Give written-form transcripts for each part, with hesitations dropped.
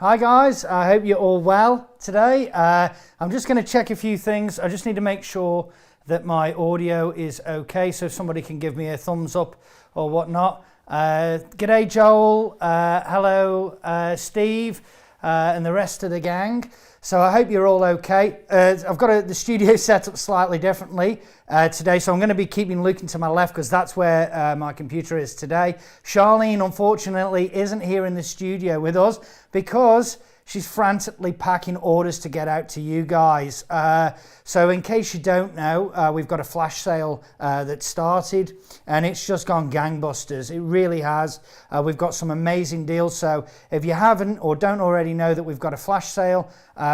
Hi guys, I hope you're all well today. I'm just going to check a few things. I just need to make sure that my audio is okay, so if somebody can give me a thumbs up or whatnot. G'day Joel, hello Steve, and the rest of the gang. So I hope you're all okay. I've got the studio set up slightly differently today, so I'm going to be keeping looking to my left because that's where my computer is today. Charlene, unfortunately, isn't here in the studio with us because she's frantically packing orders to get out to you guys. So in case you don't know, we've got a flash sale that started, and it's just gone gangbusters. It really has. We've got some amazing deals. So if you haven't or don't already know that we've got a flash sale,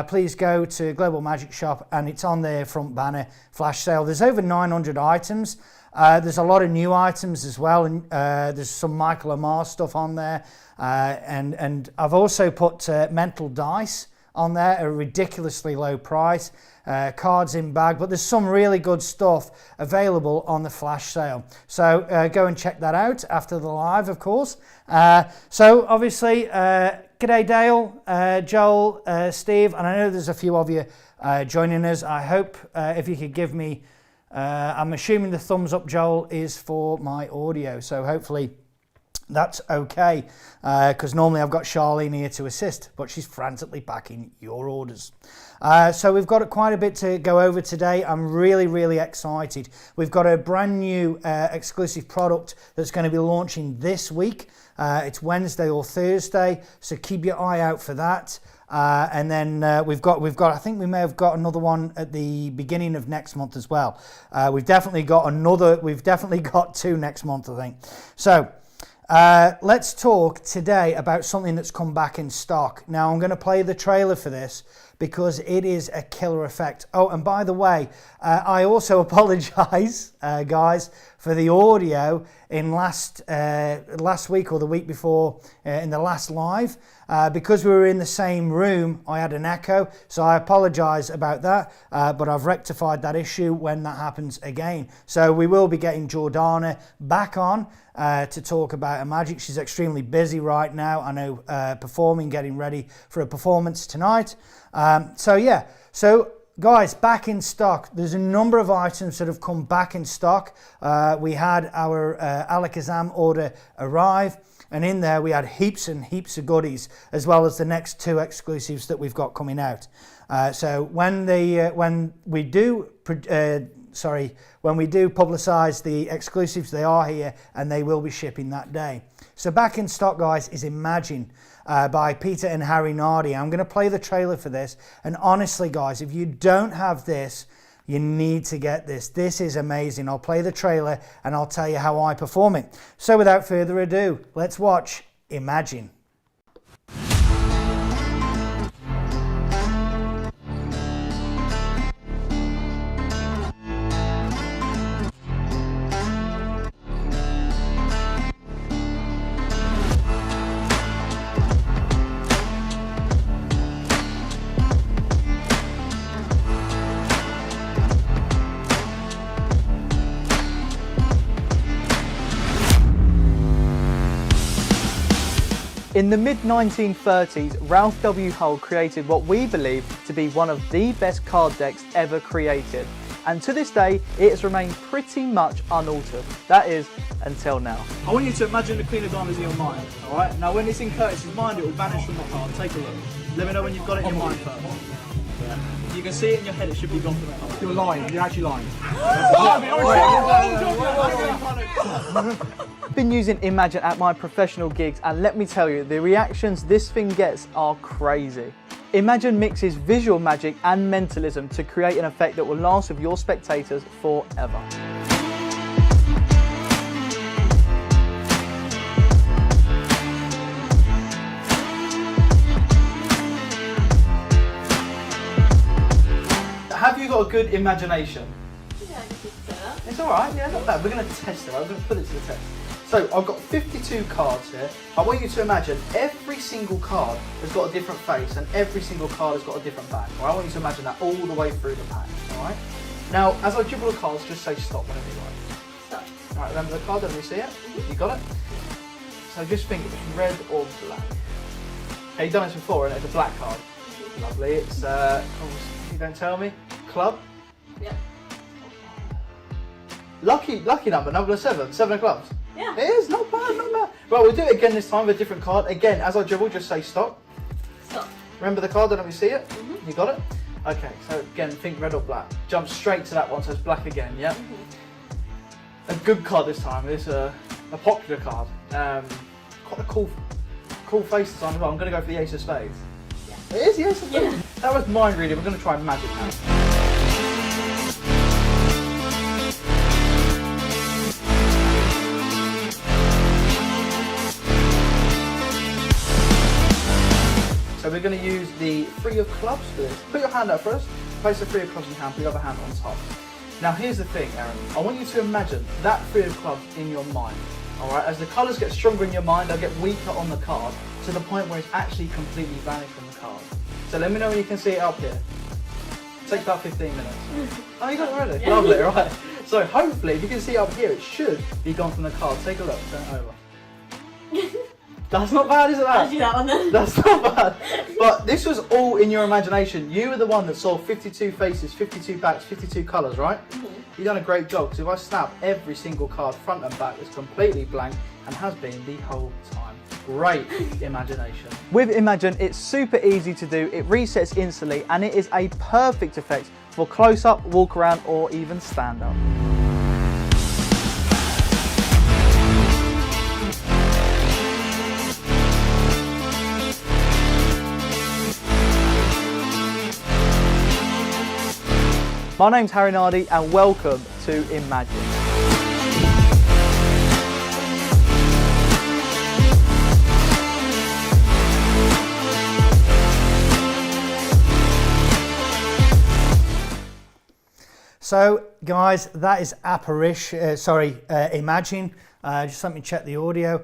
please go to Global Magic Shop, and it's on their front banner, flash sale. There's over 900 items. There's a lot of new items as well, and there's some Michael Amar stuff on there, and I've also put Mental Dice on there at a ridiculously low price, cards in bag, but there's some really good stuff available on the flash sale. So go and check that out after the live, of course. So obviously, g'day Dale, Joel, Steve, and I know there's a few of you joining us. I hope if you could give me, I'm assuming the thumbs up, Joel, is for my audio, so hopefully that's okay, because normally I've got Charlene here to assist, but she's frantically packing your orders. So we've got quite a bit to go over today. I'm really excited. We've got a brand new exclusive product that's going to be launching this week. It's Wednesday or Thursday, so keep your eye out for that. And then we've got. I think we may have got another one at the beginning of next month as well. We've definitely got another. We've definitely got two next month, I think. So let's talk today about something that's come back in stock. Now I'm going to play the trailer for this because it is a killer effect. Oh, and by the way, I also apologise, guys, for the audio in last week or the week before in the last live. Because we were in the same room, I had an echo, so I apologise about that, but I've rectified that issue when that happens again. So we will be getting Jordana back on to talk about her magic. She's extremely busy right now, I know, performing, getting ready for a performance tonight. So guys, back in stock. There's a number of items that have come back in stock. We had our Alakazam order arrive, and in there we had heaps and heaps of goodies, as well as the next two exclusives that we've got coming out. So when we do publicise the exclusives, they are here and they will be shipping that day. So back in stock, guys, is Imagine by Peter and Harry Nardi. I'm going to play the trailer for this, and honestly, guys, if you don't have this, you need to get this. This is amazing. I'll play the trailer and I'll tell you how I perform it. So without further ado, let's watch Imagine. In the mid-1930s, Ralph W. Hull created what we believe to be one of the best card decks ever created. And to this day, it has remained pretty much unaltered. That is, until now. I want you to imagine the Queen of Diamonds in your mind, alright? Now when it's in Curtis's mind, it will vanish from the card. Take a look. Let me know when you've got it in your mind first. Yeah. You can see it in your head, it should be gone from the card. You're lying, you're actually lying. I've been using Imagine at my professional gigs, and let me tell you, the reactions this thing gets are crazy. Imagine mixes visual magic and mentalism to create an effect that will last with your spectators forever. Have you got a good imagination? Yeah, I can say that. It's alright, yeah, not bad. We're going to test it, I'm going to put it to the test. So I've got 52 cards here. I want you to imagine every single card has got a different face and every single card has got a different back. Right? I want you to imagine that all the way through the pack. Alright? Now, as I dribble the cards, just say stop whenever you like. Stop. Alright, remember the card, let me see it. You got it? So just think it's red or black. Okay, you've done this before, and it's a black card. Lovely. It's, you don't tell me. Club? Yeah. Lucky number 7. 7 of clubs. Yeah. It is, not bad, not bad. Right, we'll do it again this time with a different card. Again, as I dribble, just say stop. Stop. Remember the card, don't we see it? You got it? Okay, so again, think red or black. Jump straight to that one, so it's black again, yeah? A good card this time. It's a popular card. Quite a cool face this time as well. I'm going to go for the Ace of Spades. Yeah. It is, yes. Yeah. That was mind reading. We're going to try magic now. So we're going to use the 3 of clubs for this. Put your hand up first. Place the 3 of clubs in your hand. Put your other hand on top. Now here's the thing, Aaron. I want you to imagine that 3 of clubs in your mind. Alright, as the colours get stronger in your mind, they'll get weaker on the card to the point where it's actually completely vanished from the card. So let me know when you can see it up here. Takes about 15 minutes. Oh, you got it already? Yeah. Lovely, right. So hopefully, if you can see it up here, it should be gone from the card. Take a look, turn it over. That's not bad, is it? I'll do that one then. That's not bad. But this was all in your imagination. You were the one that saw 52 faces, 52 backs, 52 colours, right? You've done a great job, because if I snap every single card front and back, it's completely blank and has been the whole time. Great imagination. With Imagine, it's super easy to do. It resets instantly and it is a perfect effect for close-up, walk around or even stand-up. My name's Harry Nardi and welcome to Imagine. So guys, that is Imagine. Just let me check the audio.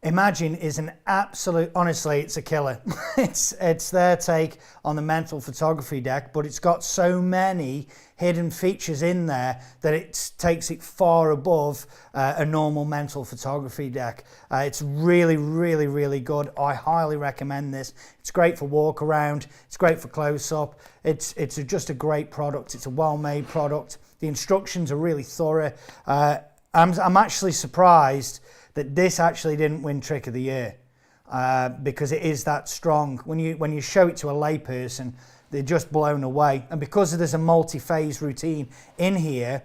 Imagine is an absolute, honestly, it's a killer. it's their take on the mental photography deck, but it's got so many hidden features in there that it takes it far above a normal mental photography deck. It's really, really, really good. I highly recommend this. It's great for walk around. It's great for close up. It's just a great product. It's a well-made product. The instructions are really thorough. I'm actually surprised that this actually didn't win Trick of the Year because it is that strong. When you show it to a layperson, they're just blown away. And because there's a multi-phase routine in here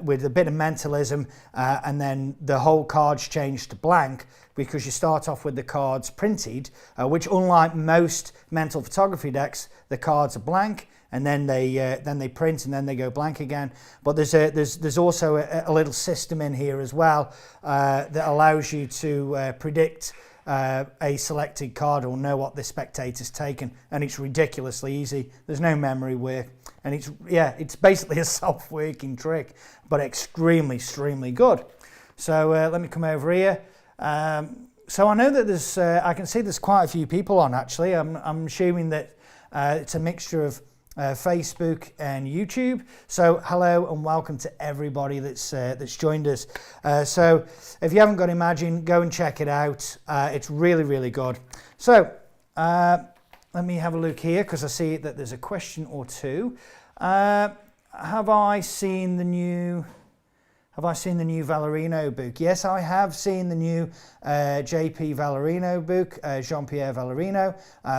with a bit of mentalism and then the whole card's changed to blank because you start off with the cards printed, which unlike most mental photography decks, the cards are blank. And then they print and then they go blank again. But there's also a little system in here as well that allows you to predict a selected card or know what the spectator's taken, and it's ridiculously easy. There's no memory work, and it's basically a self-working trick, but extremely good. So let me come over here. So I know that there's I can see there's quite a few people on actually. I'm assuming that it's a mixture of Facebook and YouTube. So hello and welcome to everybody that's joined us. So if you haven't got Imagine, go and check it out. It's really good. So let me have a look here because I see that there's a question or two. Have I seen the new Valerino book? Yes, I have seen the new JP Valerino book, Jean-Pierre Valerino,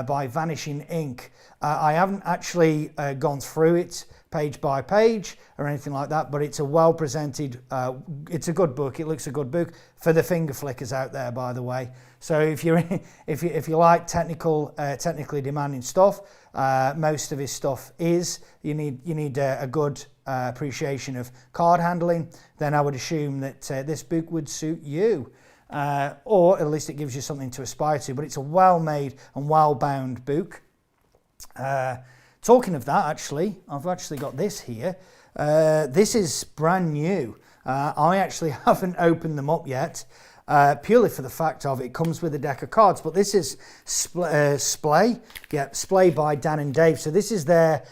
by Vanishing Ink. I haven't actually gone through it page by page or anything like that, but it's a well presented, it's a good book. It looks a good book for the finger flickers out there, by the way. So if you like technically demanding stuff, most of his stuff is. You need a good appreciation of card handling. Then I would assume that this book would suit you, or at least it gives you something to aspire to. But it's a well-made and well-bound book. Talking of that, actually, I've actually got this here. This is brand new. I actually haven't opened them up yet. Purely for the fact of it comes with a deck of cards, but this is Splay, Splay by Dan and Dave. So this is their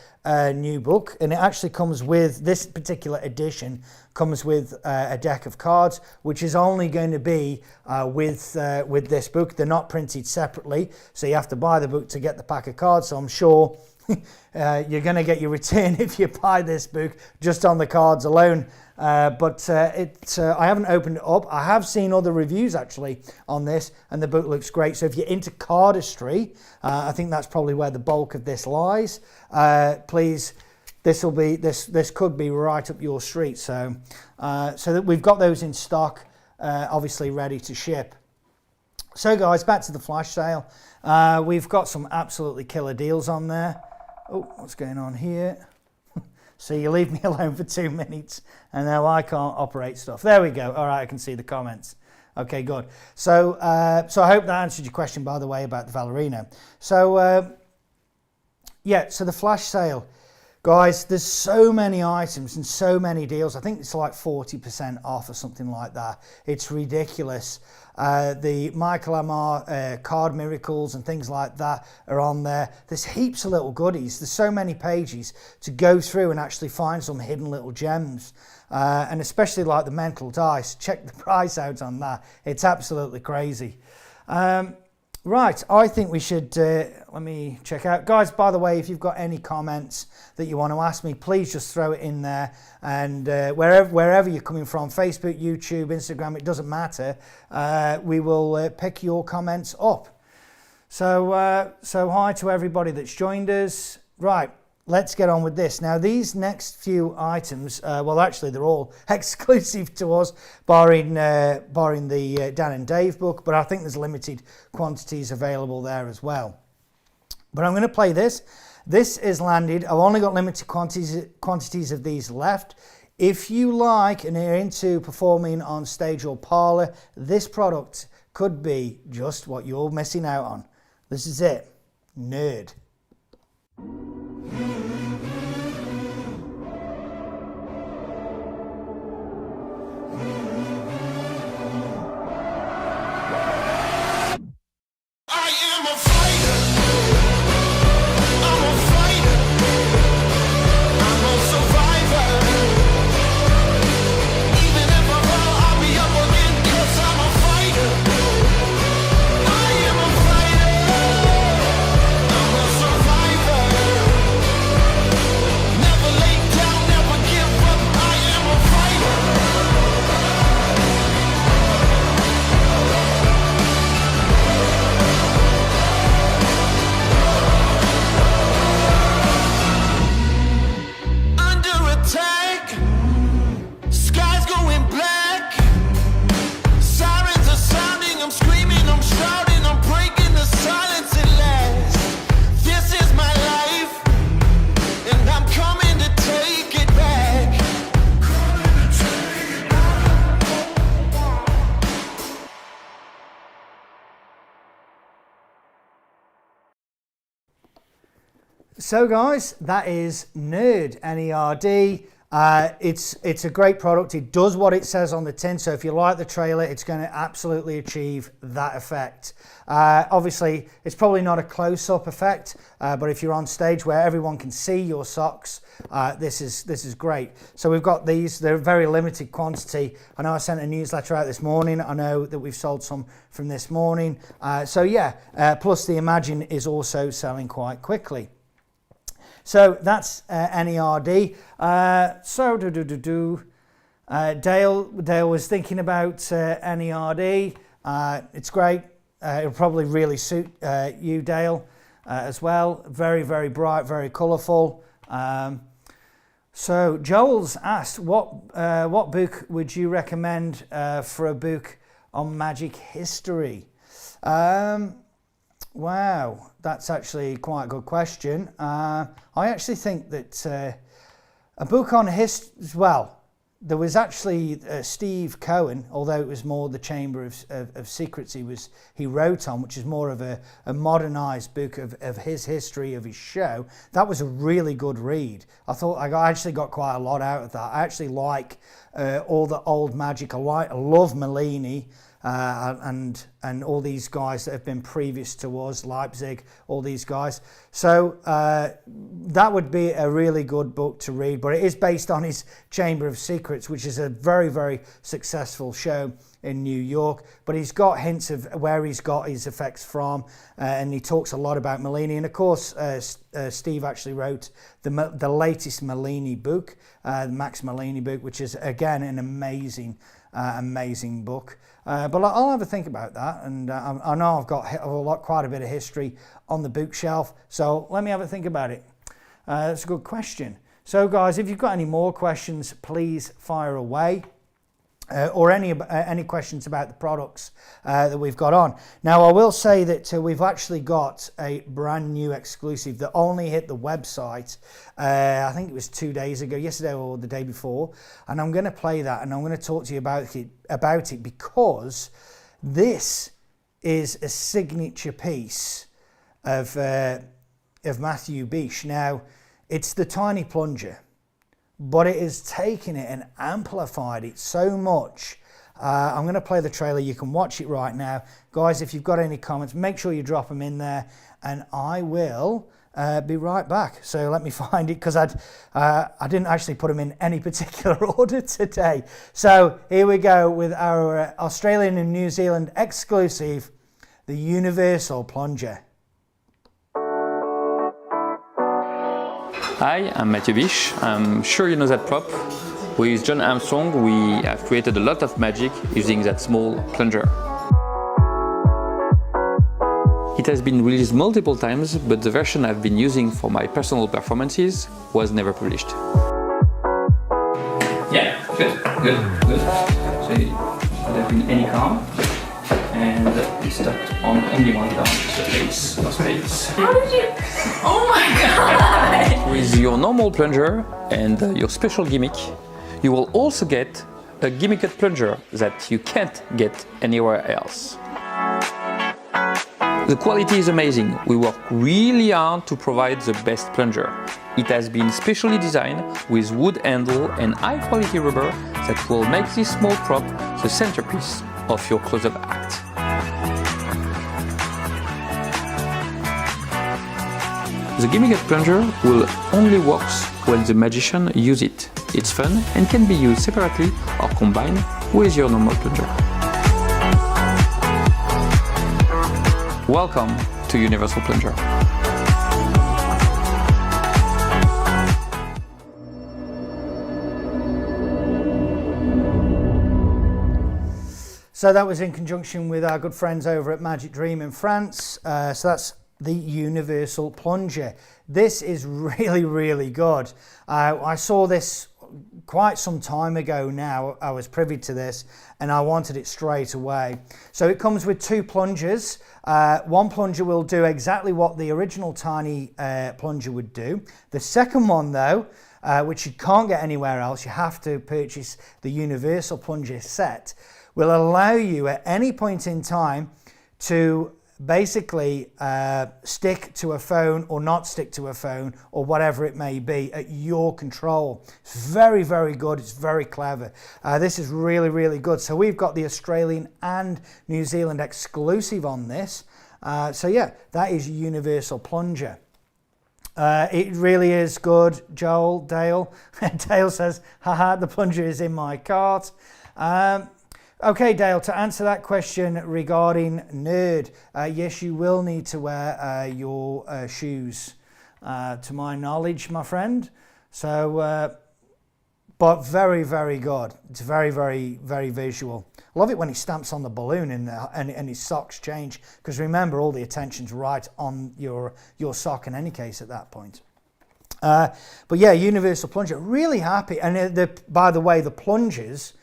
new book, and it actually comes with, this particular edition comes with a deck of cards, which is only going to be with this book. They're not printed separately, so you have to buy the book to get the pack of cards. So I'm sure you're going to get your return if you buy this book just on the cards alone. But I haven't opened it up. I have seen other reviews actually on this, and the book looks great. So if you're into cardistry, I think that's probably where the bulk of this lies. Please, this could be right up your street. So that we've got those in stock, obviously ready to ship. So guys, back to the flash sale. We've got some absolutely killer deals on there. Oh, what's going on here? So you leave me alone for 2 minutes and now I can't operate stuff. There we go. All right, I can see the comments. Okay, good. So so I hope that answered your question, by the way, about the Valerino. So yeah, so the flash sale. Guys, there's so many items and so many deals. I think it's like 40% off or something like that. It's ridiculous. The Michael Amar card miracles and things like that are on there. There's heaps of little goodies. There's so many pages to go through and actually find some hidden little gems. And especially like the mental dice. Check the price out on that. It's absolutely crazy. Right, I think we should, let me check out. Guys, by the way, if you've got any comments that you want to ask me, please just throw it in there. And wherever you're coming from, Facebook, YouTube, Instagram, it doesn't matter. We will pick your comments up. So, so hi to everybody that's joined us. Right, let's get on with this. Now, these next few items, well, actually, they're all exclusive to us, barring the Dan and Dave book, but I think there's limited quantities available there as well. But I'm going to play this. This is landed. I've only got limited quantities of these left. If you like and are into performing on stage or parlor, this product could be just what you're missing out on. This is it. Nerd. So guys, that is Nerd, N-E-R-D. It's a great product. It does what it says on the tin. So if you like the trailer, it's going to absolutely achieve that effect. Obviously, it's probably not a close-up effect, but if you're on stage where everyone can see your socks, this is great. So we've got these. They're a very limited quantity. I know I sent a newsletter out this morning. I know that we've sold some from this morning. So yeah, plus the Imagine is also selling quite quickly. So that's NERD. Dale was thinking about NERD. It's great. It'll probably really suit you, Dale, as well. Very, very bright, very colourful. So Joel's asked, what book would you recommend for a book on magic history? Wow, that's actually quite a good question. I actually think that a book on history, well, there was actually Steve Cohen, although it was more the Chamber of Secrets he wrote on, which is more of a modernised book of his history of his show. That was a really good read. I thought I actually got quite a lot out of that. I actually like all the old magic. I love Mellini. And all these guys that have been previous to us, Leipzig, all these guys. So that would be a really good book to read, but it is based on his Chamber of Secrets, which is a very, very successful show in New York. But he's got hints of where he's got his effects from, and he talks a lot about Mellini. And of course, Steve actually wrote the latest Mellini book, the Max Mellini book, which is, again, an amazing book. But I'll have a think about that, and I know I've got quite a bit of history on the bookshelf, so let me have a think about it. That's a good question. So guys, if you've got any more questions, please fire away. or any questions about the products that we've got on. Now, I will say that we've actually got a brand new exclusive that only hit the website, I think it was 2 days ago, yesterday or the day before, and I'm going to play that and I'm going to talk to you about it because this is a signature piece of Matthew Bish. Now, it's the tiny plunger, but it has taken it and amplified it so much. I'm going to play the trailer. You can watch it right now. Guys, if you've got any comments, make sure you drop them in there, and I will be right back. So let me find it, because I didn't actually put them in any particular order today. So here we go with our Australian and New Zealand exclusive, the Universal Plunger. Hi, I'm Matthew Bish. I'm sure you know that prop. With John Armstrong, we have created a lot of magic using that small plunger. It has been released multiple times, but the version I've been using for my personal performances was never published. Yeah, good. So it should have been any car, and it's stuck on only one car, so space, no space. How did you? Oh my god! With your normal plunger and your special gimmick, you will also get a gimmicked plunger that you can't get anywhere else. The quality is amazing. We work really hard to provide the best plunger. It has been specially designed with wood handle and high quality rubber that will make this small prop the centerpiece of your close-up act. The gimmicked plunger will only work when the magician uses it. It's fun and can be used separately or combined with your normal plunger. Welcome to Universal Plunger. So that was in conjunction with our good friends over at Magic Dream in France. So that's the Universal Plunger. This is really good. I saw this quite some time ago now. I was privy to this and I wanted it straight away. So it comes with 2 plungers. One plunger will do exactly what the original tiny plunger would do. The second one though, which you can't get anywhere else, you have to purchase the Universal Plunger set, will allow you at any point in time to basically stick to a phone or not stick to a phone or whatever it may be at your control. It's very good. It's very clever. This is really good. So we've got the Australian and New Zealand exclusive on this. So yeah, that is Universal Plunger. It really is good. Joel, Dale. Dale says, haha, the plunger is in my cart. Okay, Dale, to answer that question regarding Nerd, yes, you will need to wear your shoes, to my knowledge, my friend. So, but very good. It's very visual. Love it when he stamps on the balloon and his socks change, because remember, all the attention's right on your sock in any case at that point. But yeah, Universal Plunger, really happy. And by the way, the plungers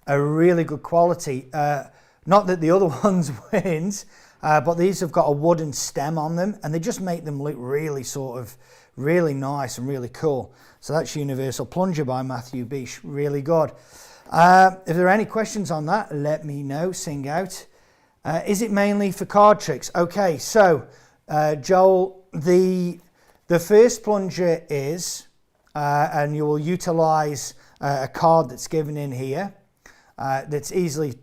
are really good quality. Not that the other ones weren't, but these have got a wooden stem on them, and they just make them look really really nice and really cool. So that's Universal Plunger by Matthew Bish, really good. If there are any questions on that, let me know, sing out. Is it mainly for card tricks? Okay, so Joel, the first plunger is, and you will utilize a card that's given in here. It's easy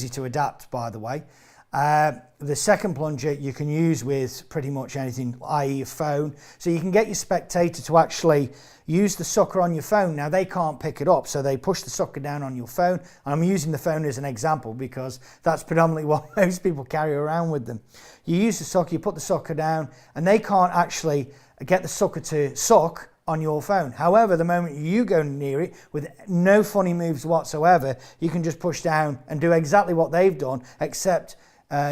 to adapt, by the way. The second plunger you can use with pretty much anything, i.e. a phone. So you can get your spectator to actually use the sucker on your phone. Now they can't pick it up, so they push the sucker down on your phone. I'm using the phone as an example because that's predominantly what most people carry around with them. You use the sucker, you put the sucker down, and they can't actually get the sucker to suck on your phone. However, the moment you go near it with no funny moves whatsoever, you can just push down and do exactly what they've done, except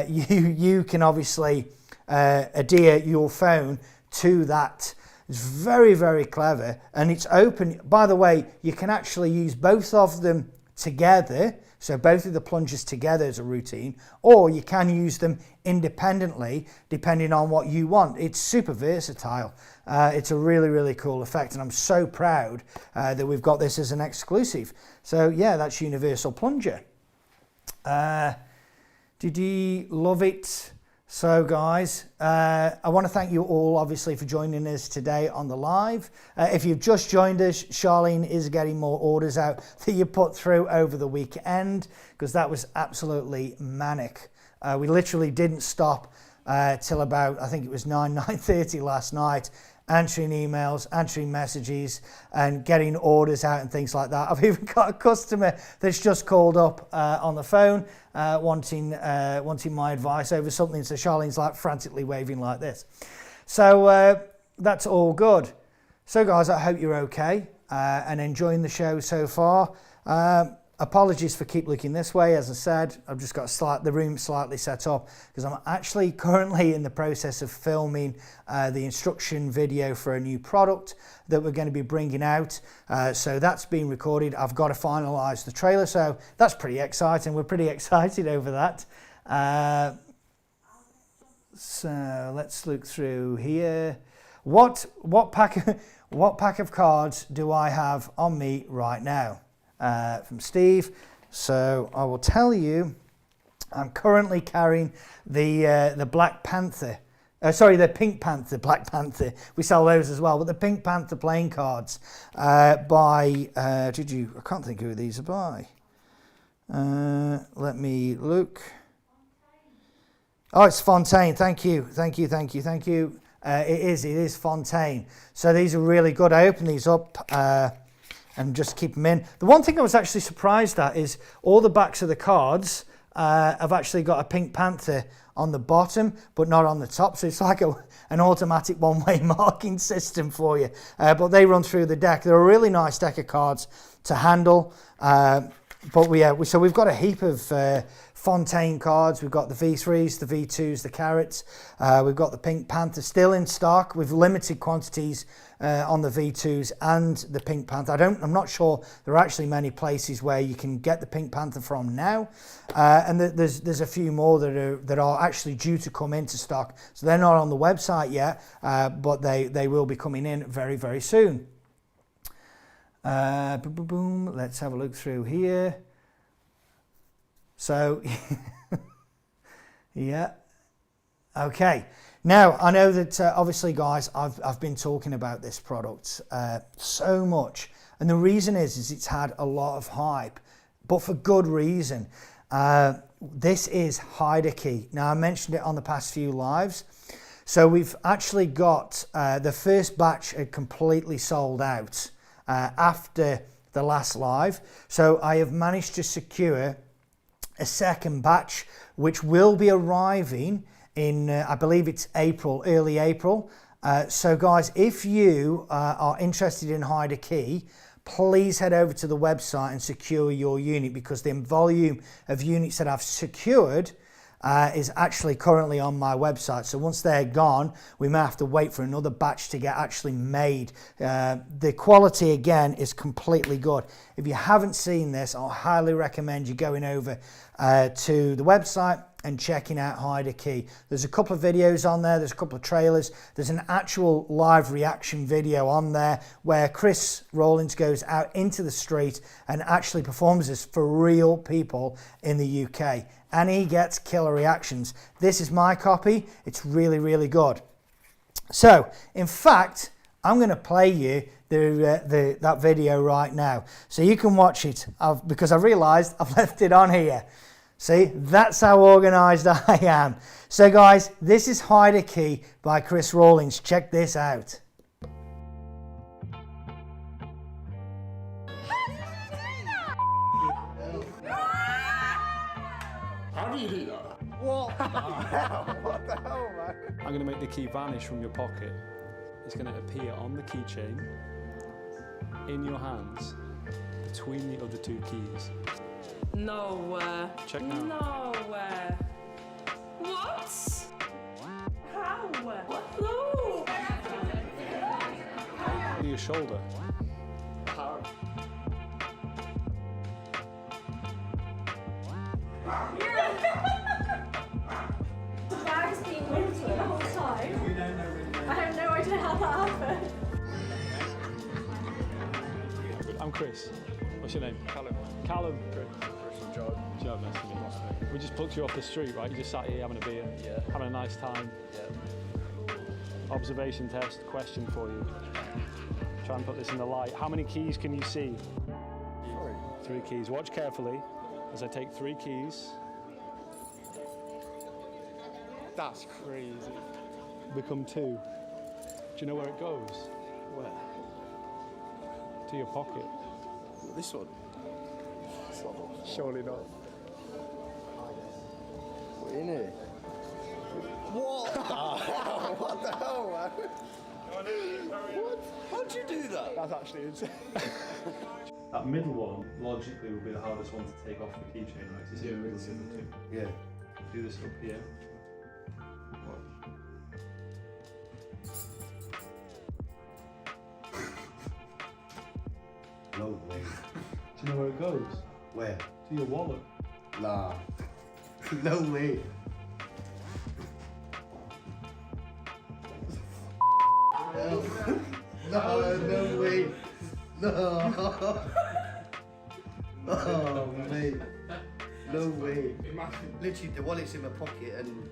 you can obviously adhere your phone to that. It's very clever, and it's open. By the way, you can actually use both of them together, so both of the plungers together as a routine, or you can use them independently depending on what you want. It's super versatile. It's a really, really cool effect, and I'm so proud that we've got this as an exclusive. So yeah, that's Universal Plunger. Did you love it? So guys, I want to thank you all obviously for joining us today on the live. If you've just joined us, Charlene is getting more orders out that you put through over the weekend, because that was absolutely manic. We literally didn't stop till about, I think it was 9:30 last night, answering emails, answering messages, and getting orders out and things like that. I've even got a customer that's just called up on the phone wanting my advice over something. So Charlene's like frantically waving like this. So that's all good. So guys, I hope you're okay and enjoying the show so far. Apologies for keep looking this way. As I said, I've just got the room slightly set up because I'm actually currently in the process of filming the instruction video for a new product that we're going to be bringing out. So that's been recorded. I've got to finalize the trailer, so that's pretty exciting. We're pretty excited over that. So let's look through here. What pack of cards do I have on me right now? From Steve. So I will tell you, I'm currently carrying the Black Panther. The Pink Panther, Black Panther. We sell those as well, but the Pink Panther playing cards by, I can't think who these are by. Let me look. Oh, it's Fontaine. Thank you. It is Fontaine. So these are really good. I opened these up and just keep them in. The one thing I was actually surprised at is all the backs of the cards have actually got a Pink Panther on the bottom, but not on the top. So it's like an automatic one-way marking system for you. But they run through the deck. They're a really nice deck of cards to handle. But we've got a heap of Fontaine cards. We've got the V3s, the V2s, the Carrots. We've got the Pink Panther still in stock with limited quantities on the V2s and the Pink Panther. I'm not sure there are actually many places where you can get the Pink Panther from now. And there's a few more that are actually due to come into stock. So they're not on the website yet, but they will be coming in very, very soon. Let's have a look through here. So, yeah, okay. Now, I know that obviously, guys, I've been talking about this product so much. And the reason is it's had a lot of hype, but for good reason. This is HideaKey. Now, I mentioned it on the past few lives. So we've actually got the first batch had completely sold out after the last live. So I have managed to secure a second batch, which will be arriving in, I believe it's April, early April. So guys, if you are interested in HideaKey, please head over to the website and secure your unit, because the volume of units that I've secured is actually currently on my website. So once they're gone, we may have to wait for another batch to get actually made. The quality again is completely good. If you haven't seen this, I highly recommend you going over to the website and checking out HideaKey. There's a couple of videos on there, there's a couple of trailers, there's an actual live reaction video on there where Chris Rawlins goes out into the street and actually performs this for real people in the UK. And he gets killer reactions. This is my copy. It's really, really good. So, in fact, I'm going to play you that video right now, so you can watch it. Because I realised I've left it on here. See, that's how organised I am. So, guys, this is HideaKey by Chris Rawlins. Check this out. How do you do that? What? What the hell, man? I'm going to make the key vanish from your pocket. It's going to appear on the keychain, in your hands, between the other two keys. No. Check now. No. What? How? What? No. Near your shoulder. The bag's been empty the whole time. I have no idea how that happened. I'm Chris. What's your name? Callum. Callum. Chris and Joe. Joe, nice to meet you. We just plucked you off the street, right? You just sat here having a beer. Yeah. Having a nice time. Yeah. Observation test, question for you. Try and put this in the light. How many keys can you see? 3 keys. Watch carefully as I take 3 keys. That's crazy. Become 2. Do you know where it goes? Where? To your pocket. This one? Surely not. What in here? What the hell? What the hell, man? What? How'd you do that? That's actually insane. That middle one, logically, would be the hardest one to take off the keychain, right? It's in the middle of the 2. Yeah. Do this up here. No way. Do you know where it goes? Where? To your wallet. Nah. No way. No, no way. No. Oh, mate. No way. Literally, the wallet's in my pocket and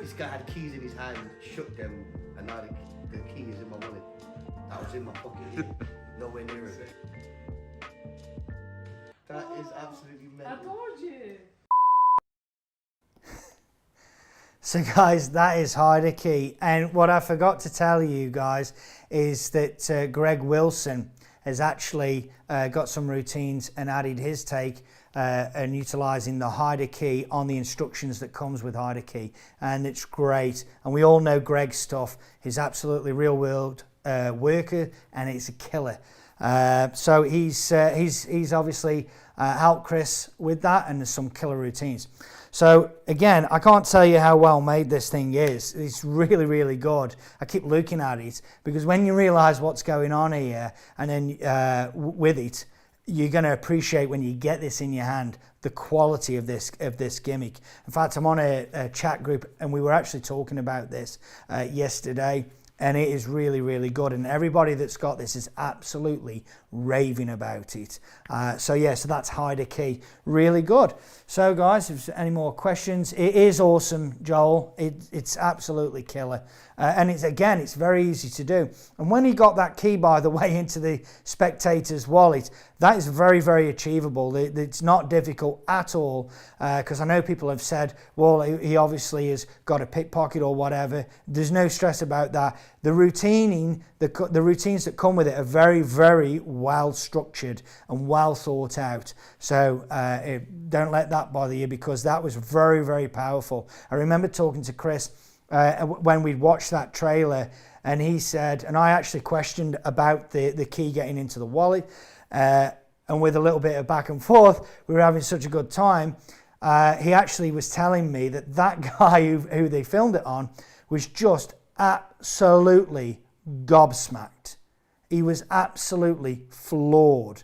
this guy had keys in his hand, shook them, and now the key is in my wallet. That was in my pocket. Nowhere near it. That is absolutely I mental. told you. So guys, that is hide a key. And what I forgot to tell you guys is that Greg Wilson has actually got some routines and added his take and utilising the hide a key on the instructions that comes with hide a key. And it's great. And we all know Greg's stuff. He's absolutely real world worker and it's a killer. So he's obviously helped Chris with that, and there's some killer routines. So again, I can't tell you how well made this thing is. It's really, really good. I keep looking at it because when you realise what's going on here, and then with it, you're going to appreciate when you get this in your hand the quality of this gimmick. In fact, I'm on a chat group, and we were actually talking about this yesterday. And it is really, really good. And everybody that's got this is absolutely raving about it. So that's hide a key. Really good. So guys, if there's any more questions, it is awesome, Joel. It's absolutely killer. And it's very easy to do. And when he got that key, by the way, into the spectator's wallet, that is very, very achievable. It's not difficult at all, because I know people have said, well, he obviously has got a pickpocket or whatever. There's no stress about that. The routines that come with it are very, very well structured and well thought out. So don't let that bother you, because that was very, very powerful. I remember talking to Chris when we'd watched that trailer, and he said, and I actually questioned about the key getting into the wallet, and with a little bit of back and forth, we were having such a good time. He actually was telling me that guy who they filmed it on was just absolutely gobsmacked. He was absolutely floored,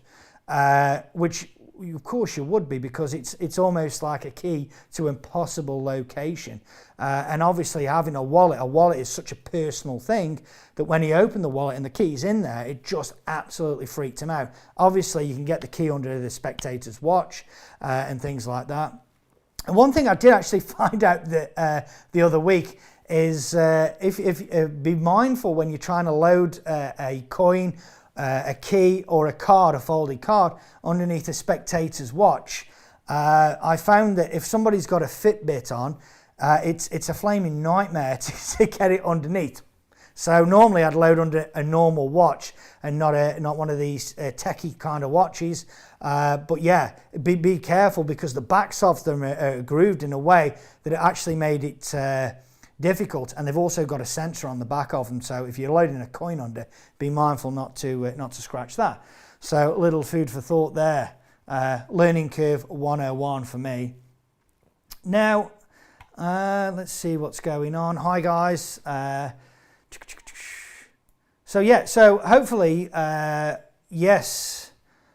which of course you would be, because it's almost like a key to impossible location. And obviously having a wallet is such a personal thing that when he opened the wallet and the key's in there, it just absolutely freaked him out. Obviously you can get the key under the spectator's watch and things like that. And one thing I did actually find out that the other week is be mindful when you're trying to load a coin, a key or a card, a folded card, underneath a spectator's watch. I found that if somebody's got a Fitbit on, it's a flaming nightmare to get it underneath. So normally I'd load under a normal watch and not one of these techie kind of watches. But yeah, be careful, because the backs of them are grooved in a way that it actually made it difficult, and they've also got a sensor on the back of them, so if you're loading a coin under, be mindful not to scratch that. So little food for thought there. Learning curve 101 for me. Now let's see what's going on. Hi guys. So hopefully yes.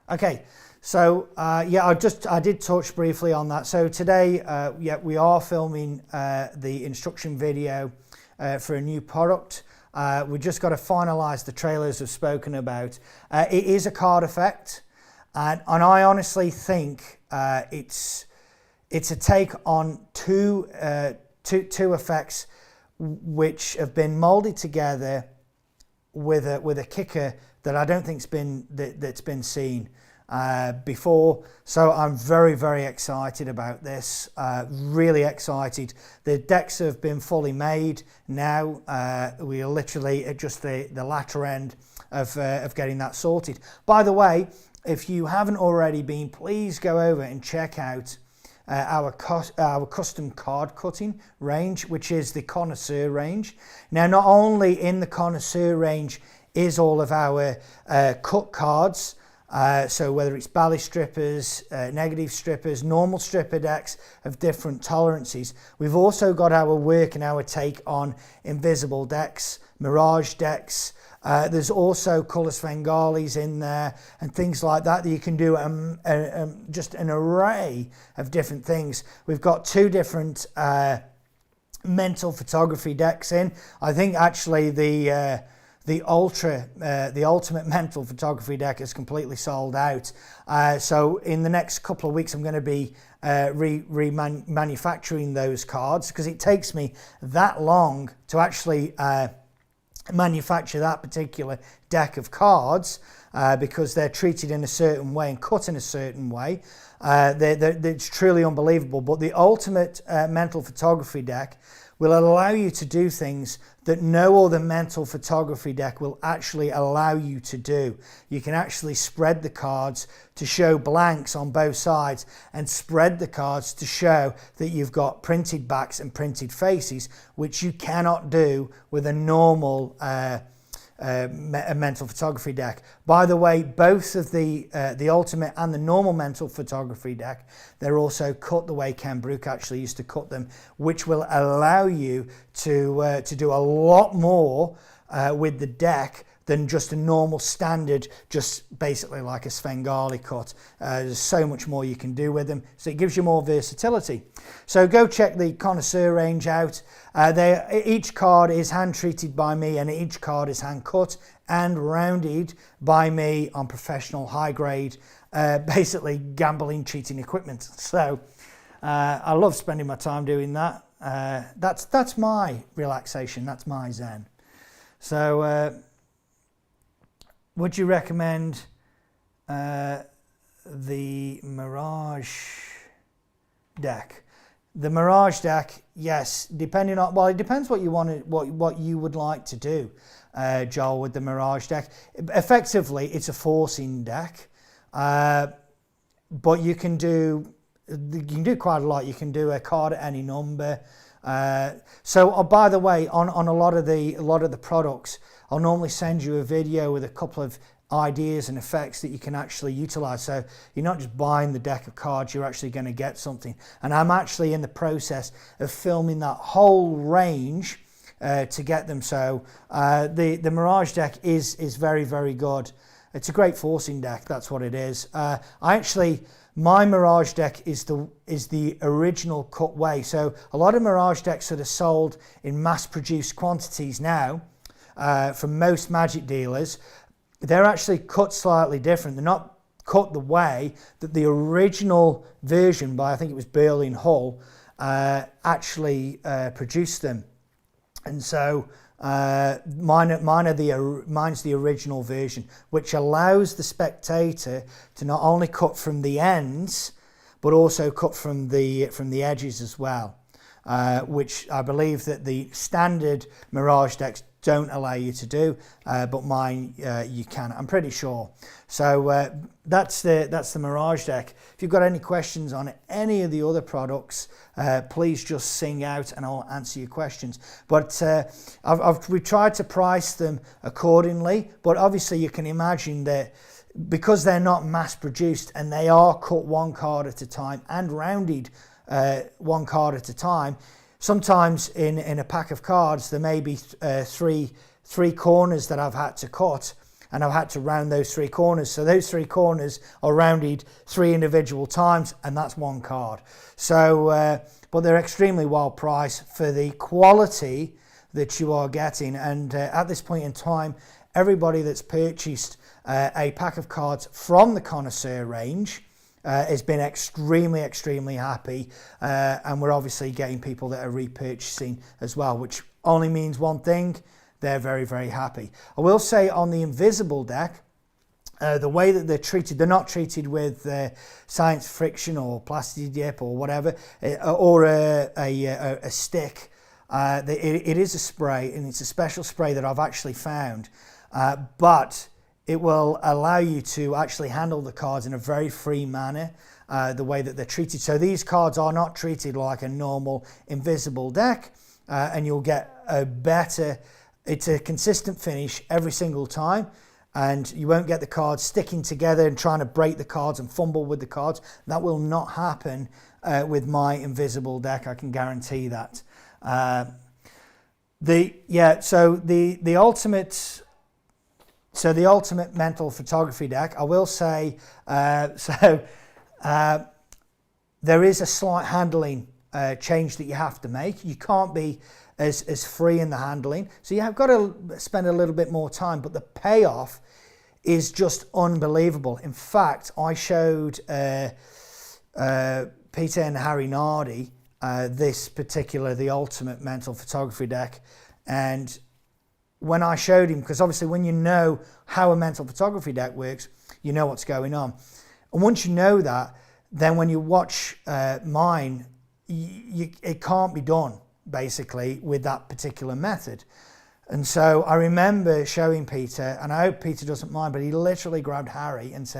Okay, So yeah, I did touch briefly on that. So today, yeah, we are filming the instruction video for a new product. We just got to finalise the trailers we've spoken about. It is a card effect, and I honestly think it's a take on two effects which have been moulded together with a kicker that I don't think's that's been seen before. So I'm very, very excited about this, really excited. The decks have been fully made now. We are literally at just the latter end of getting that sorted. By the way, if you haven't already been, please go over and check out our custom card cutting range, which is the Connoisseur range. Now, not only in the Connoisseur range is all of our cut cards, so whether it's bally strippers, negative strippers, normal stripper decks of different tolerances, we've also got our work and our take on invisible decks, mirage decks. There's also colour Svengalis in there and things like that you can do just an array of different things. We've got two different mental photography decks in. I think actually the ultimate mental photography deck is completely sold out. So in the next couple of weeks, I'm going to be remanufacturing those cards because it takes me that long to actually manufacture that particular deck of cards because they're treated in a certain way and cut in a certain way. It's truly unbelievable. But the ultimate mental photography deck will allow you to do things that no other mental photography deck will actually allow you to do. You can actually spread the cards to show blanks on both sides and spread the cards to show that you've got printed backs and printed faces, which you cannot do with a normal a mental photography deck. By the way, both of the ultimate and the normal mental photography deck, they're also cut the way Ken Brook actually used to cut them, which will allow you to do a lot more with the deck than just a normal standard, just basically like a Svengali cut. There's so much more you can do with them, so it gives you more versatility. So go check the Connoisseur range out. Each card is hand treated by me and each card is hand cut and rounded by me on professional high grade, basically gambling, cheating equipment. So I love spending my time doing that. That's my relaxation, that's my zen. So would you recommend the Mirage deck? The Mirage deck, yes, depending on, well, it depends what you want, what you would like to do, Joel, with the Mirage deck. Effectively, it's a forcing deck, but you can do quite a lot. You can do a card at any number. So, by the way, on a lot of the products, I'll normally send you a video with a couple of ideas and effects that you can actually utilize. So you're not just buying the deck of cards, you're actually going to get something. And I'm actually in the process of filming that whole range to get them. So the Mirage deck is very, very good. It's a great forcing deck, that's what it is. My Mirage deck is the original cut way. So a lot of Mirage decks that are sold in mass-produced quantities now from most Magic dealers, they're actually cut slightly different. They're not cut the way that the original version by, I think it was Berlin Hull, actually produced them. And so mine's the original version, which allows the spectator to not only cut from the ends, but also cut from the edges as well, which I believe that the standard Mirage decks don't allow you to do, but mine you can, I'm pretty sure. So that's the Mirage deck. If you've got any questions on any of the other products, please just sing out and I'll answer your questions. But we tried to price them accordingly, but obviously you can imagine that because they're not mass produced and they are cut one card at a time and rounded one card at a time, sometimes in a pack of cards there may be three corners that I've had to cut, and I've had to round those 3 corners. So those 3 corners are rounded 3 individual times, and that's 1 card. So, but they're extremely well priced for the quality that you are getting. And at this point in time, everybody that's purchased a pack of cards from the Connoisseur range has been extremely happy, and we're obviously getting people that are repurchasing as well, which only means one thing: they're very happy. I will say on the Invisible deck, the way that they're treated, they're not treated with science friction or plastic dip or whatever, or a stick. It is a spray, and it's a special spray that I've actually found, but it will allow you to actually handle the cards in a very free manner, the way that they're treated. So these cards are not treated like a normal Invisible deck, and you'll get a better, it's a consistent finish every single time, and you won't get the cards sticking together and trying to break the cards and fumble with the cards. That will not happen with my Invisible deck, I can guarantee that. So the ultimate mental photography deck, I will say, there is a slight handling change that you have to make. You can't be as free in the handling, so you have got to spend a little bit more time, but the payoff is just unbelievable. In fact, I showed Peter and Harry Nardi the ultimate mental photography deck, and when I showed him, because obviously when you know how a mental photography deck works, you know what's going on. And once you know that, then when you watch mine, it can't be done, basically, with that particular method. And so I remember showing Peter, and I hope Peter doesn't mind, but he literally grabbed Harry and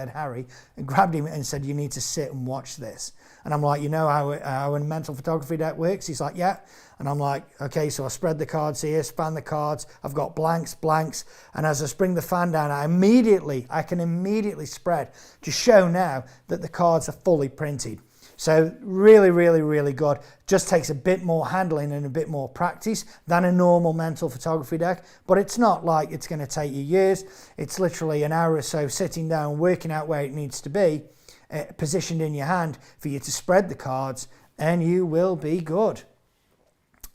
grabbed him and said, "You need to sit and watch this." And I'm like, "You know how a mental photography deck works?" He's like, "Yeah." And I'm like, "Okay, so I spread the cards here, span the cards, I've got blanks, and as I bring the fan down, I can immediately spread to show now that the cards are fully printed." So really good. Just takes a bit more handling and a bit more practice than a normal mental photography deck, but it's not like it's going to take you years. It's literally an hour or so sitting down, working out where it needs to be, positioned in your hand for you to spread the cards, and you will be good.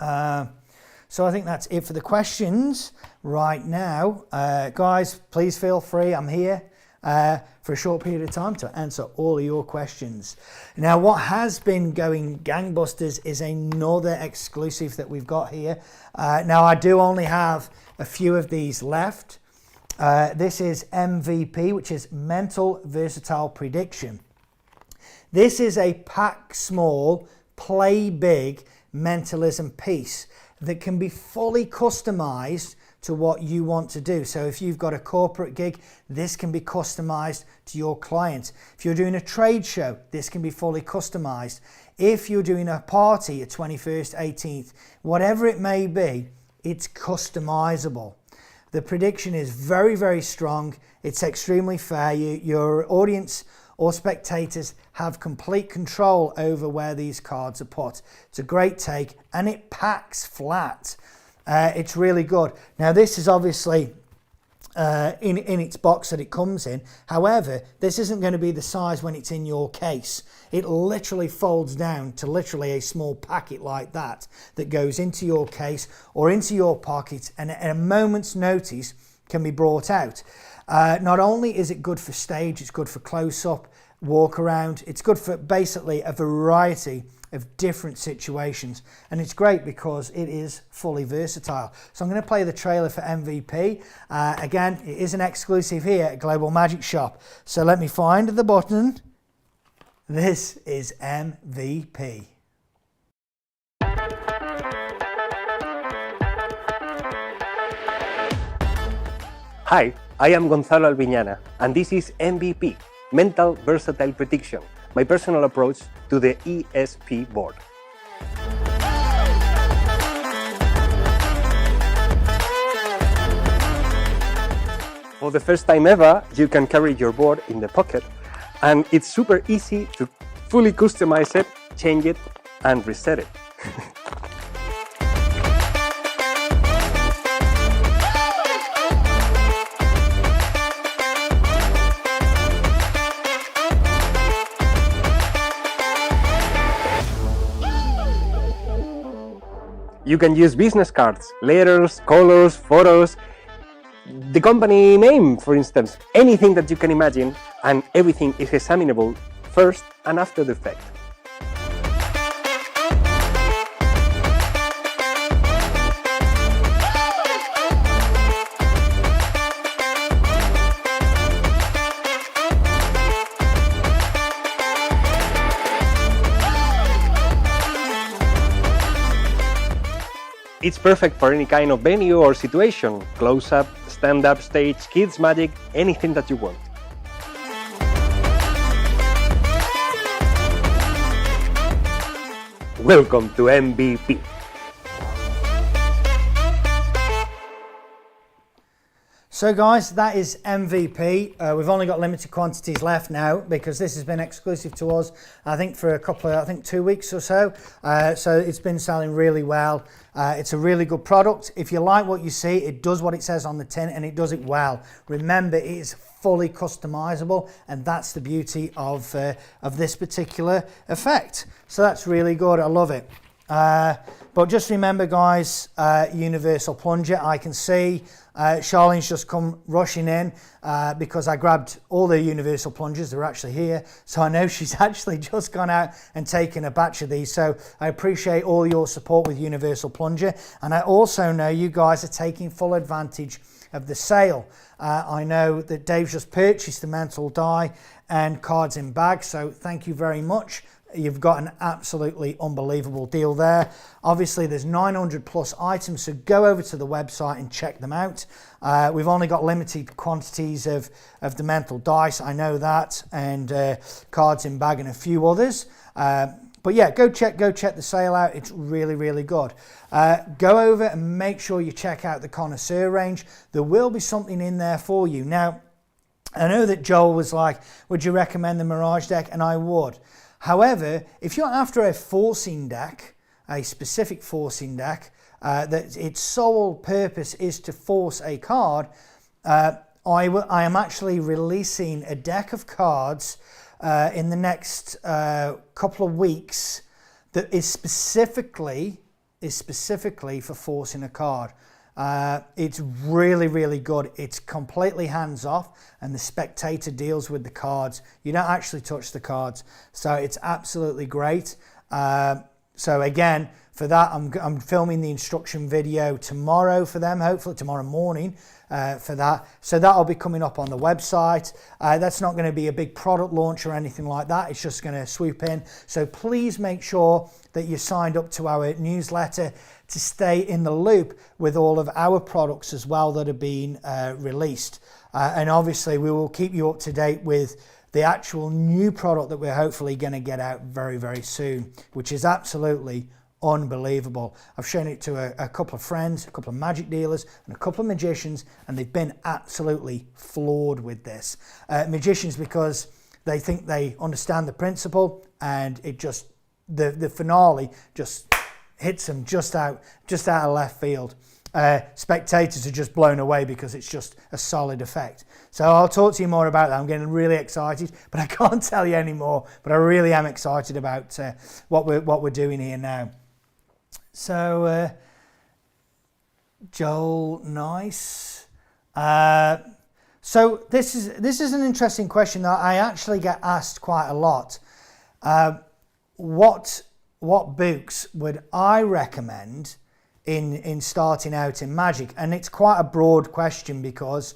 So I think that's it for the questions right now. Guys, please feel free. I'm here for a short period of time to answer all of your questions. Now, what has been going gangbusters is another exclusive that we've got here. Now, I do only have a few of these left. This is MVP, which is Mental Versatile Prediction. This is a pack small, play big mentalism piece that can be fully customized to what you want to do. So if you've got a corporate gig, this can be customized to your client. If you're doing a trade show, this can be fully customized. If you're doing a party, a 21st, 18th, whatever it may be, it's customizable. The prediction is very strong. It's extremely fair. Your audience or spectators have complete control over where these cards are put. It's a great take, and it packs flat. It's really good. Now, this is obviously in its box that it comes in. However, this isn't going to be the size when it's in your case. It literally folds down to literally a small packet like that goes into your case or into your pocket, and at a moment's notice can be brought out. Not only is it good for stage, it's good for close-up, walk around. It's good for basically a variety of different situations, and it's great because it is fully versatile. So I'm going to play the trailer for MVP. Again, it is an exclusive here at Global Magic Shop. So let me find the button. This is MVP. Hi, I am Gonzalo Albiñana, and this is MVP, Mental Versatile Prediction, my personal approach to the ESP board. For the first time ever, you can carry your board in the pocket, and it's super easy to fully customize it, change it, and reset it. You can use business cards, letters, colors, photos, the company name, for instance, anything that you can imagine, and everything is examinable first and after the fact. It's perfect for any kind of venue or situation, close-up, stand-up, stage, kids magic, anything that you want. Welcome to MVP. So guys, that is MVP. We've only got limited quantities left now because this has been exclusive to us, I think for a couple of, 2 weeks or so. So it's been selling really well. It's a really good product. If you like what you see, it does what it says on the tin and it does it well. Remember, it is fully customizable, and that's the beauty of this particular effect. So that's really good. I love it. But just remember, guys, universal plunger. I can see Charlene's just come rushing in because I grabbed all the universal plungers. They're actually here. So I know she's actually just gone out and taken a batch of these. So I appreciate all your support with universal plunger. And I also know you guys are taking full advantage of the sale. I know that Dave's just purchased the mental die and cards in bag. So thank you very much. You've got an absolutely unbelievable deal there. Obviously, there's 900 plus items, so go over to the website and check them out. We've only got limited quantities of the mental dice, I know that, and cards in bag and a few others. But yeah, go check the sale out. It's really, really good. Go over and make sure you check out the connoisseur range. There will be something in there for you. Now, I know that Joel was like, would you recommend the Mirage deck? And I would. However, if you're after a forcing deck, a specific forcing deck, that its sole purpose is to force a card, I am actually releasing a deck of cards in the next couple of weeks that is specifically for forcing a card. It's really, really good. It's completely hands off and the spectator deals with the cards. You don't actually touch the cards. So it's absolutely great. So again, for that, I'm filming the instruction video tomorrow for them, hopefully tomorrow morning for that. So that'll be coming up on the website. That's not going to be a big product launch or anything like that. It's just going to swoop in. So please make sure that you're signed up to our newsletter to stay in the loop with all of our products as well that are being released. And obviously we will keep you up to date with the actual new product that we're hopefully going to get out very, very soon, which is absolutely unbelievable. I've shown it to a couple of friends, a couple of magic dealers and a couple of magicians, and they've been absolutely floored with this. Magicians, because they think they understand the principle, and it just, the finale just hits them just out of left field. Spectators are just blown away because it's just a solid effect. So I'll talk to you more about that. I'm getting really excited, but I can't tell you anymore. But I really am excited about what we're doing here now. So Joel, nice. So this is an interesting question that I actually get asked quite a lot. What books would I recommend in starting out in magic? And it's quite a broad question, because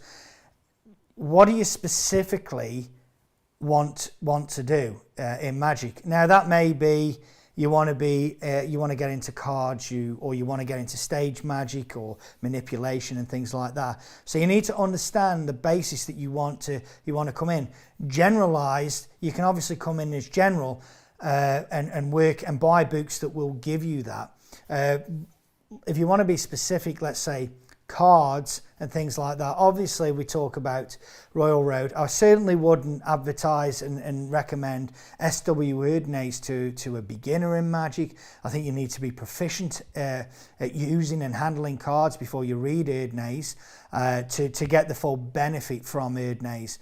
what do you specifically want to do in magic? Now that may be you want to get into cards, or you want to get into stage magic or manipulation and things like that. So you need to understand the basis that you want to come in. Generalized, you can obviously come in as general and work and buy books that will give you that. If you want to be specific, let's say cards and things like that, obviously we talk about Royal Road. I certainly wouldn't advertise and recommend SW Erdnase to a beginner in magic. I think you need to be proficient at using and handling cards before you read Erdnase to get the full benefit from Erdnase.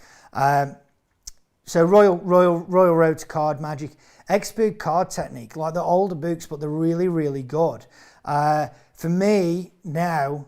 So Royal Road to card magic. Expert card technique, like the older books, but they're really, really good. For me now,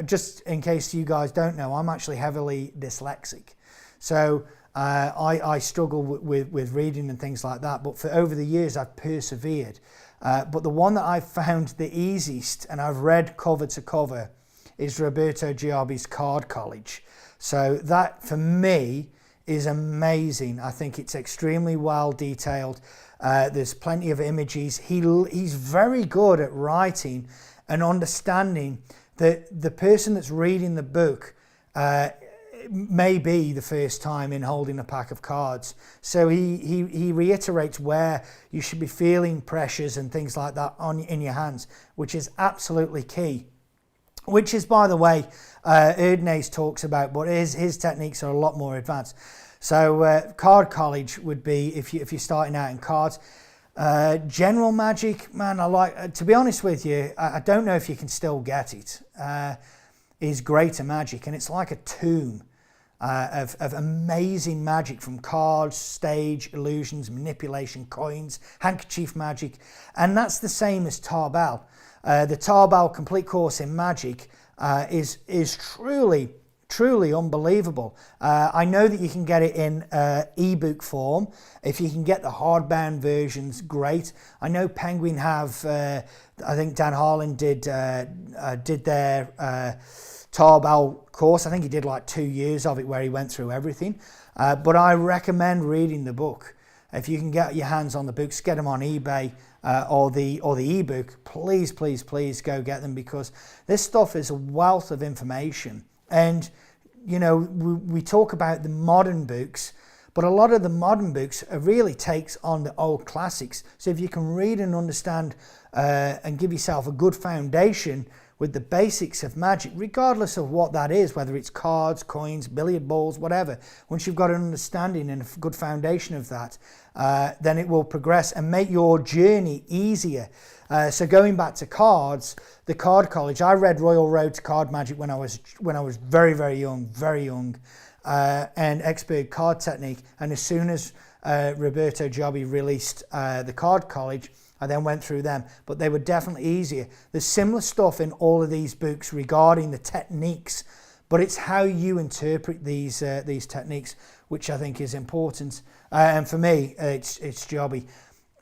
just in case you guys don't know, I'm actually heavily dyslexic. So I struggle with reading and things like that. But for over the years, I've persevered. But the one that I've found the easiest, and I've read cover to cover, is Roberto Giobbi's Card College. So that, for me, is amazing. I think it's extremely well detailed. There's plenty of images. He's very good at writing and understanding that the person that's reading the book may be the first time in holding a pack of cards. So he reiterates where you should be feeling pressures and things like that in your hands, which is absolutely key. Which is, by the way, Erdnase talks about, but his techniques are a lot more advanced. So Card College would be, if you're starting out in cards. General Magic, man, I like, to be honest with you, I don't know if you can still get it, is Greater Magic, and it's like a tomb of amazing magic from cards, stage, illusions, manipulation, coins, handkerchief magic, and that's the same as Tarbell. The Tarbell Complete Course in Magic is truly unbelievable. I know that you can get it in ebook form. If you can get the hardbound versions, great. I know Penguin have, I think Dan Harlan did their Tarbell course. I think he did like 2 years of it where he went through everything. But I recommend reading the book. If you can get your hands on the books, get them on eBay or the ebook, please go get them, because this stuff is a wealth of information. And you know, we talk about the modern books, but a lot of the modern books really takes on the old classics. So if you can read and understand and give yourself a good foundation with the basics of magic, regardless of what that is, whether it's cards, coins, billiard balls, whatever, once you've got an understanding and a good foundation of that, then it will progress and make your journey easier. So going back to cards, the Card College, I read Royal Road to Card Magic when I was very young, and Expert Card Technique. And as soon as Roberto Giobbi released the Card College, I then went through them, but they were definitely easier. There's similar stuff in all of these books regarding the techniques, but it's how you interpret these techniques, which I think is important. And for me, it's Giobbi.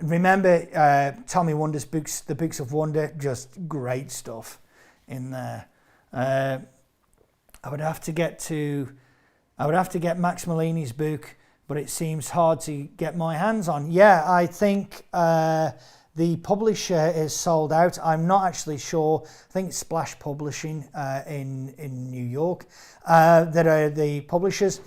Remember Tommy Wonder's books, the Books of Wonder, just great stuff in there. I would have to get Max Malini's book, but it seems hard to get my hands on. Yeah, I think the publisher is sold out. I'm not actually sure. I think it's Splash Publishing in New York that are the publishers.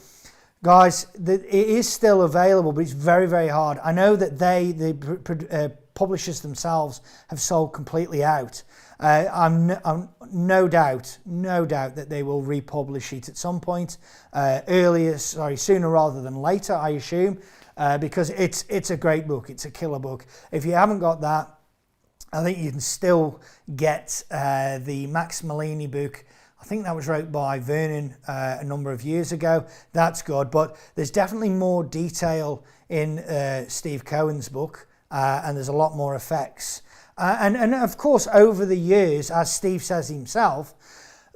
Guys, it is still available, but it's very hard. I know that the publishers themselves have sold completely out. I'm no doubt that they will republish it at some point, sooner rather than later, I assume, because it's a great book. It's a killer book. If you haven't got that, I think you can still get the Max Malini book. I think that was wrote by Vernon a number of years ago. That's good, but there's definitely more detail in Steve Cohen's book, and there's a lot more effects. And of course, over the years, as Steve says himself,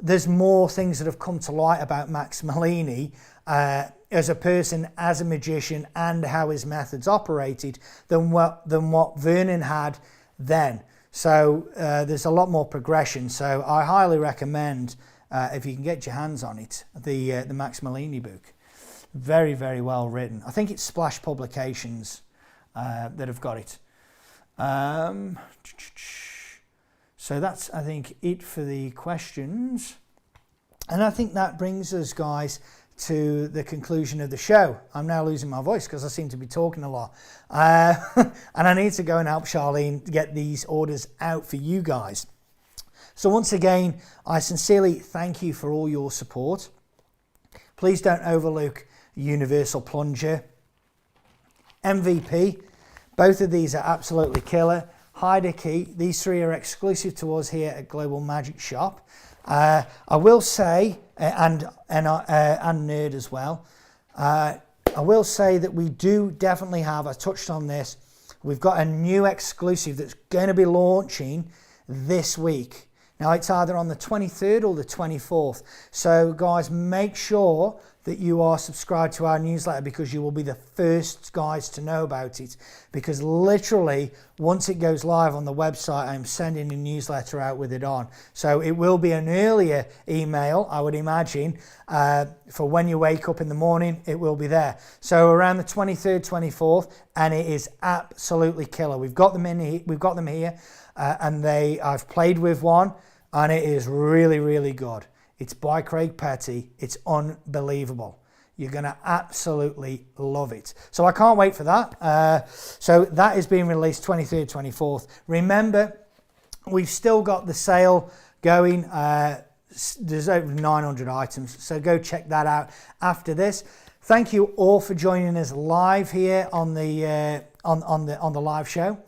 there's more things that have come to light about Max Malini as a person, as a magician, and how his methods operated than what Vernon had then. So there's a lot more progression. So I highly recommend, if you can get your hands on it, the Max Malini book. Very well written. I think it's Splash Publications that have got it. So that's, I think, it for the questions. And I think that brings us, guys, to the conclusion of the show. I'm now losing my voice because I seem to be talking a lot. And I need to go and help Charlene get these orders out for you guys. So once again, I sincerely thank you for all your support. Please don't overlook Universal Plunger, MVP. Both of these are absolutely killer. Hider Key, these three are exclusive to us here at Global Magic Shop. I will say, and Nerd as well, I will say that we do definitely have, I touched on this, we've got a new exclusive that's going to be launching this week. Now it's either on the 23rd or the 24th. So guys, make sure that you are subscribed to our newsletter, because you will be the first guys to know about it. Because literally, once it goes live on the website, I'm sending a newsletter out with it on. So it will be an earlier email, I would imagine, for when you wake up in the morning, it will be there. So around the 23rd, 24th, and it is absolutely killer. We've got them here, and I've played with one, and it is really, really good. It's by Craig Petty. It's unbelievable. You're going to absolutely love it. So I can't wait for that. So that is being released 23rd, 24th. Remember, we've still got the sale going. There's over 900 items. So go check that out after this. Thank you all for joining us live here on the live show.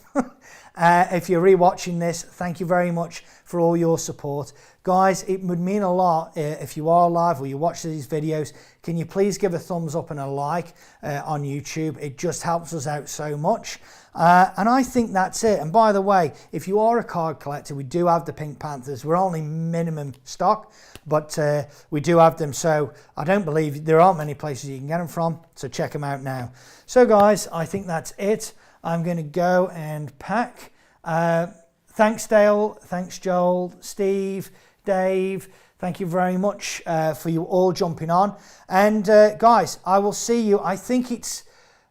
If you're rewatching this, thank you very much for all your support. Guys, it would mean a lot if you are live or you watch these videos. Can you please give a thumbs up and a like on YouTube? It just helps us out so much. And I think that's it. And by the way, if you are a card collector, we do have the Pink Panthers. We're only minimum stock, but we do have them. So I don't believe there aren't many places you can get them from. So check them out now. So guys, I think that's it. I'm going to go and pack. Thanks, Dale. Thanks, Joel, Steve, Dave. Thank you very much for you all jumping on. And guys, I will see you. I think it's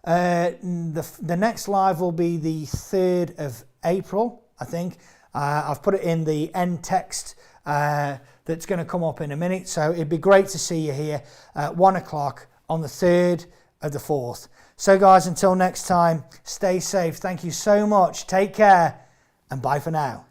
the next live will be the 3rd of April, I think. I've put it in the end text that's going to come up in a minute. So it'd be great to see you here at 1 o'clock on the 3rd of the 4th. So guys, until next time, stay safe. Thank you so much. Take care and bye for now.